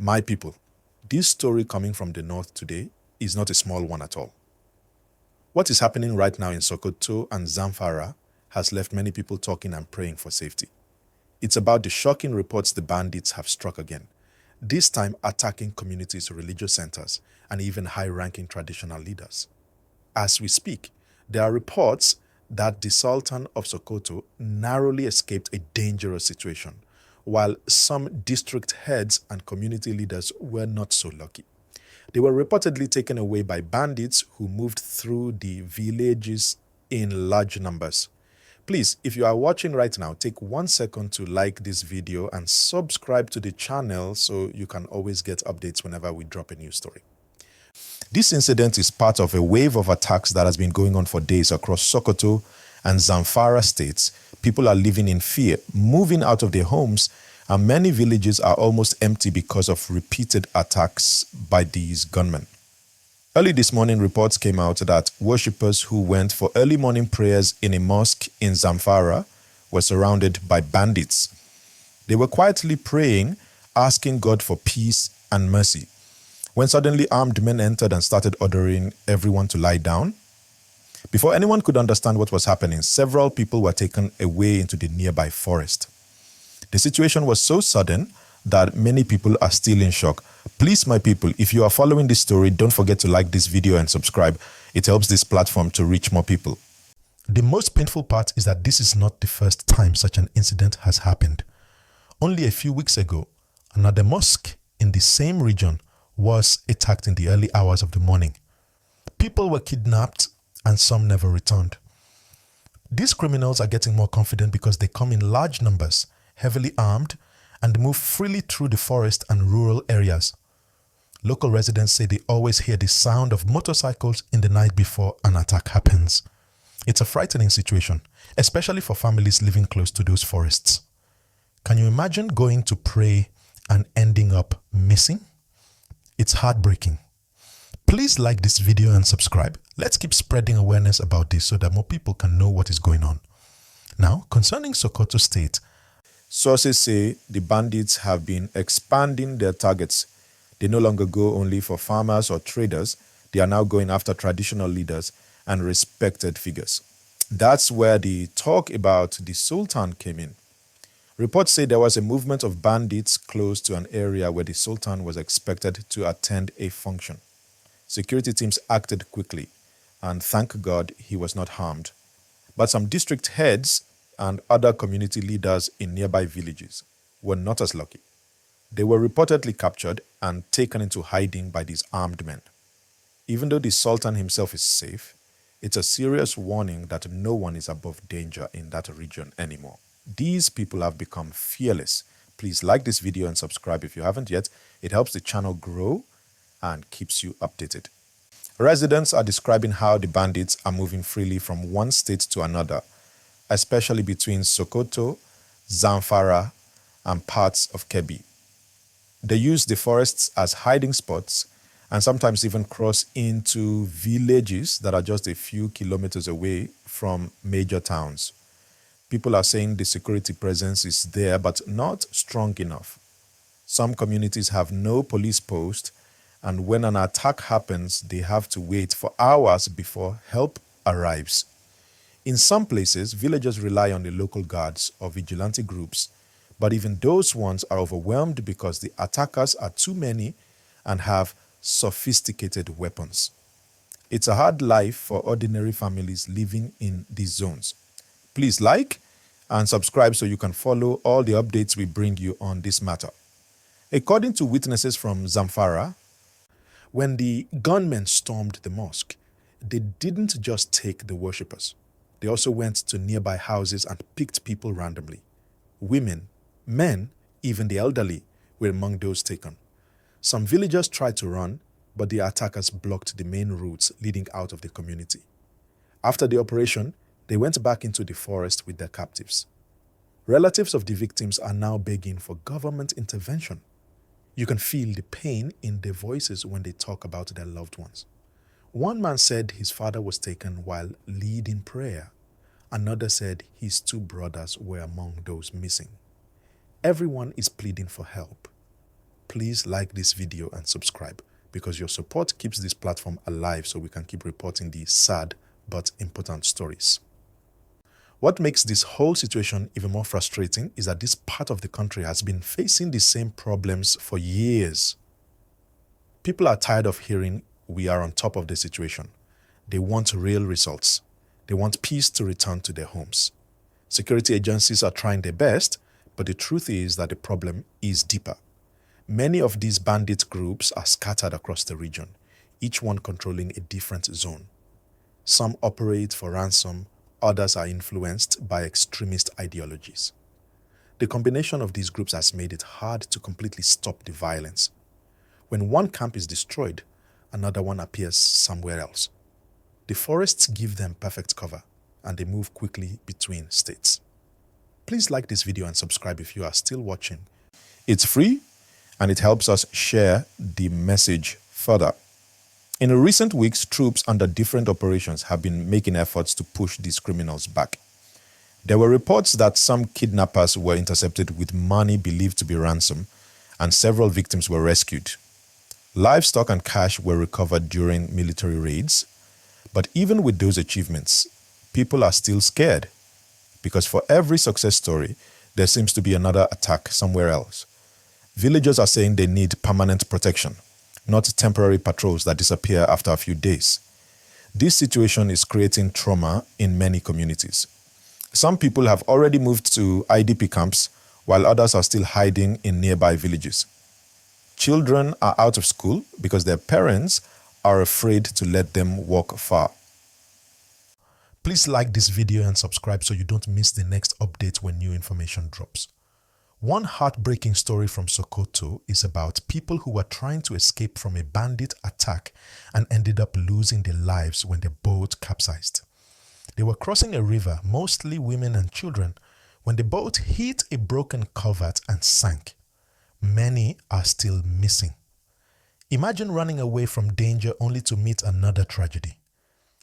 My people, this story coming from the north today is not a small one at all. What is happening right now in Sokoto and Zamfara has left many people talking and praying for safety. It's about the shocking reports the bandits have struck again, this time attacking communities, religious centers, and even high-ranking traditional leaders. As we speak, there are reports that the Sultan of Sokoto narrowly escaped a dangerous situation, while some district heads and community leaders were not so lucky. They were reportedly taken away by bandits who moved through the villages in large numbers. Please, if you are watching right now, take 1 second to like this video and subscribe to the channel so you can always get updates whenever we drop a new story. This incident is part of a wave of attacks that has been going on for days across Sokoto and Zamfara states. People are living in fear, moving out of their homes, and many villages are almost empty because of repeated attacks by these gunmen. Early this morning, reports came out that worshippers who went for early morning prayers in a mosque in Zamfara were surrounded by bandits. They were quietly praying, asking God for peace and mercy, when suddenly armed men entered and started ordering everyone to lie down. Before anyone could understand what was happening, several people were taken away into the nearby forest. The situation was so sudden that many people are still in shock. Please, my people, if you are following this story, don't forget to like this video and subscribe. It helps this platform to reach more people. The most painful part is that this is not the first time such an incident has happened. Only a few weeks ago, another mosque in the same region was attacked in the early hours of the morning. People were kidnapped and some never returned. These criminals are getting more confident because they come in large numbers, heavily armed, and move freely through the forest and rural areas. Local residents say they always hear the sound of motorcycles in the night before an attack happens. It's a frightening situation, especially for families living close to those forests. Can you imagine going to pray and ending up missing? It's heartbreaking. Please like this video and subscribe. Let's keep spreading awareness about this so that more people can know what is going on. Now, concerning Sokoto State, sources say the bandits have been expanding their targets. They no longer go only for farmers or traders. They are now going after traditional leaders and respected figures. That's where the talk about the Sultan came in. Reports say there was a movement of bandits close to an area where the Sultan was expected to attend a function. Security teams acted quickly, and thank God he was not harmed. But some district heads and other community leaders in nearby villages were not as lucky. They were reportedly captured and taken into hiding by these armed men. Even though the Sultan himself is safe, it's a serious warning that no one is above danger in that region anymore. These people have become fearless. Please like this video and subscribe if you haven't yet. It helps the channel grow and keeps you updated. Residents are describing how the bandits are moving freely from one state to another, especially between Sokoto, Zamfara, and parts of Kebbi. They use the forests as hiding spots and sometimes even cross into villages that are just a few kilometers away from major towns. People are saying the security presence is there, but not strong enough. Some communities have no police post, and when an attack happens, they have to wait for hours before help arrives. In some places, villagers rely on the local guards or vigilante groups, but even those ones are overwhelmed because the attackers are too many and have sophisticated weapons. It's a hard life for ordinary families living in these zones. Please like and subscribe so you can follow all the updates we bring you on this matter. According to witnesses from Zamfara, when the gunmen stormed the mosque, they didn't just take the worshippers. They also went to nearby houses and picked people randomly. Women, men, even the elderly were among those taken. Some villagers tried to run, but the attackers blocked the main routes leading out of the community. After the operation, they went back into the forest with their captives. Relatives of the victims are now begging for government intervention. You can feel the pain in their voices when they talk about their loved ones. One man said his father was taken while leading prayer. Another said his two brothers were among those missing. Everyone is pleading for help. please like this video and subscribe, because your support keeps this platform alive so we can keep reporting these sad but important stories. What makes this whole situation even more frustrating is that this part of the country has been facing the same problems for years. People are tired of hearing we are on top of the situation. They want real results. They want peace to return to their homes. Security agencies are trying their best, but the truth is that the problem is deeper. Many of these bandit groups are scattered across the region, each one controlling a different zone. Some operate for ransom, others are influenced by extremist ideologies. The combination of these groups has made it hard to completely stop the violence. When one camp is destroyed, another one appears somewhere else. The forests give them perfect cover, and they move quickly between states. Please like this video and subscribe if you are still watching. It's free, and it helps us share the message further. In recent weeks, troops under different operations have been making efforts to push these criminals back. There were reports that some kidnappers were intercepted with money believed to be ransom, and several victims were rescued. Livestock and cash were recovered during military raids. But even with those achievements, people are still scared, because for every success story, there seems to be another attack somewhere else. Villagers are saying they need permanent protection, not temporary patrols that disappear after a few days. This situation is creating trauma in many communities. Some people have already moved to IDP camps, while others are still hiding in nearby villages. Children are out of school because their parents are afraid to let them walk far. Please like this video and subscribe so you don't miss the next update when new information drops. One heartbreaking story from Sokoto is about people who were trying to escape from a bandit attack and ended up losing their lives when the boat capsized. They were crossing a river, mostly women and children, when the boat hit a broken culvert and sank. Many are still missing. Imagine running away from danger only to meet another tragedy.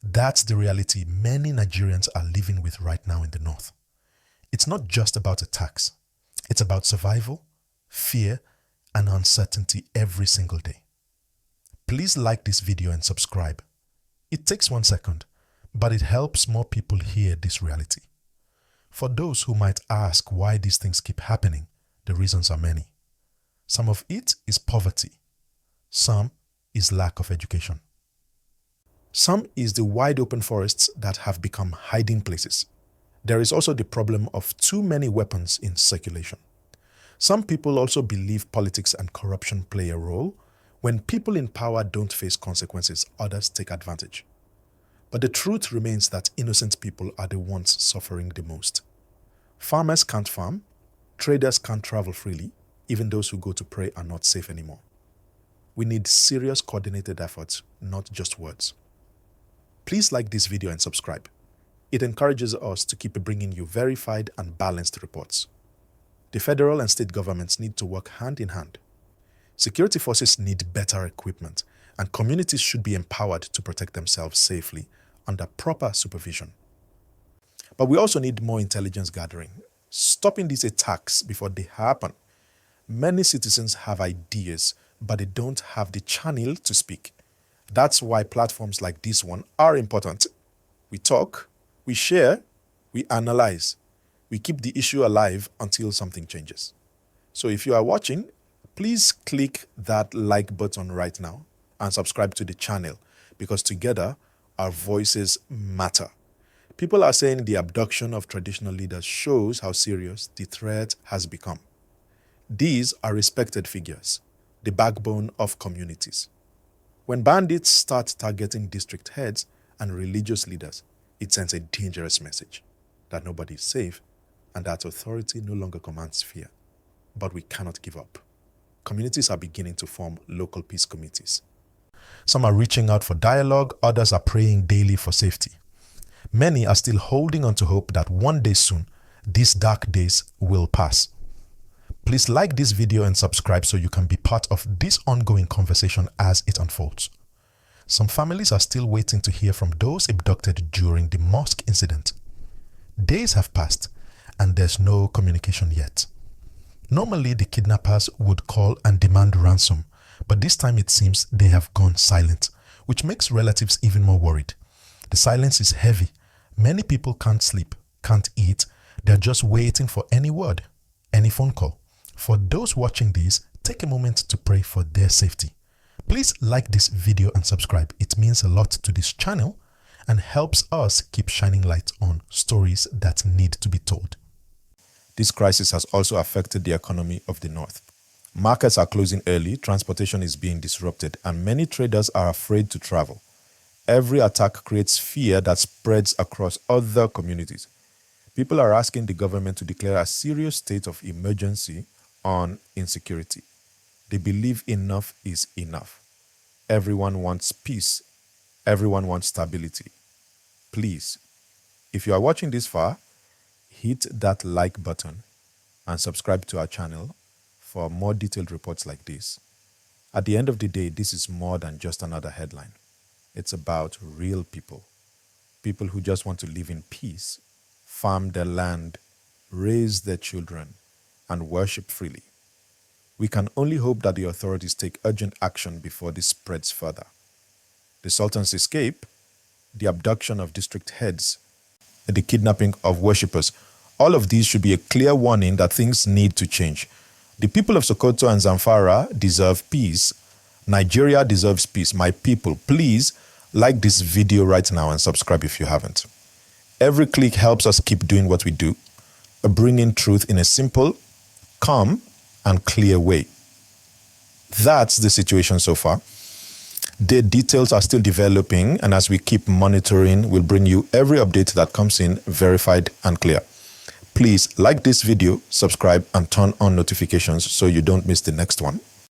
That's the reality many Nigerians are living with right now in the north. It's not just about attacks. It's about survival, fear, and uncertainty every single day. Please like this video and subscribe. It takes 1 second, but it helps more people hear this reality. For those who might ask why these things keep happening, the reasons are many. Some of it is poverty. Some is lack of education. Some is the wide open forests that have become hiding places. There is also the problem of too many weapons in circulation. Some people also believe politics and corruption play a role. When people in power don't face consequences, others take advantage. But the truth remains that innocent people are the ones suffering the most. Farmers can't farm, traders can't travel freely, even those who go to pray are not safe anymore. We need serious coordinated efforts, not just words. Please like this video and subscribe. It encourages us to keep bringing you verified and balanced reports. The federal and state governments need to work hand in hand. Security forces need better equipment, and communities should be empowered to protect themselves safely under proper supervision. But we also need more intelligence gathering, stopping these attacks before they happen. Many citizens have ideas, but they don't have the channel to speak. That's why platforms like this one are important. We talk, we share, we analyze. We keep the issue alive until something changes. So if you are watching, please click that like button right now and subscribe to the channel, because together our voices matter. People are saying the abduction of traditional leaders shows how serious the threat has become. These are respected figures, the backbone of communities. When bandits start targeting district heads and religious leaders, it sends a dangerous message that nobody is safe and that authority no longer commands fear. But we cannot give up. Communities are beginning to form local peace committees. Some are reaching out for dialogue, others are praying daily for safety. Many are still holding on to hope that one day soon, these dark days will pass. Please like this video and subscribe so you can be part of this ongoing conversation as it unfolds. Some families are still waiting to hear from those abducted during the mosque incident. Days have passed and there's no communication yet. Normally, the kidnappers would call and demand ransom, but this time it seems they have gone silent, which makes relatives even more worried. The silence is heavy. Many people can't sleep, can't eat. They're just waiting for any word, any phone call. For those watching this, take a moment to pray for their safety. Please like this video and subscribe. It means a lot to this channel and helps us keep shining light on stories that need to be told. This crisis has also affected the economy of the North. Markets are closing early, transportation is being disrupted, and many traders are afraid to travel. Every attack creates fear that spreads across other communities. People are asking the government to declare a serious state of emergency on insecurity. They believe enough is enough. Everyone wants peace. Everyone wants stability. Please, if you are watching this far, hit that like button and subscribe to our channel for more detailed reports like this. At the end of the day, this is more than just another headline. It's about real people. People who just want to live in peace, farm their land, raise their children, and worship freely. We can only hope that the authorities take urgent action before this spreads further. The Sultan's escape, the abduction of district heads, the kidnapping of worshippers, all of these should be a clear warning that things need to change. The people of Sokoto and Zamfara deserve peace. Nigeria deserves peace. My people, please like this video right now and subscribe if you haven't. Every click helps us keep doing what we do, bringing truth in a simple, calm, and clear way. That's the situation so far. The details are still developing, and as we keep monitoring, we'll bring you every update that comes in verified and clear. Please like this video, subscribe, and turn on notifications so you don't miss the next one.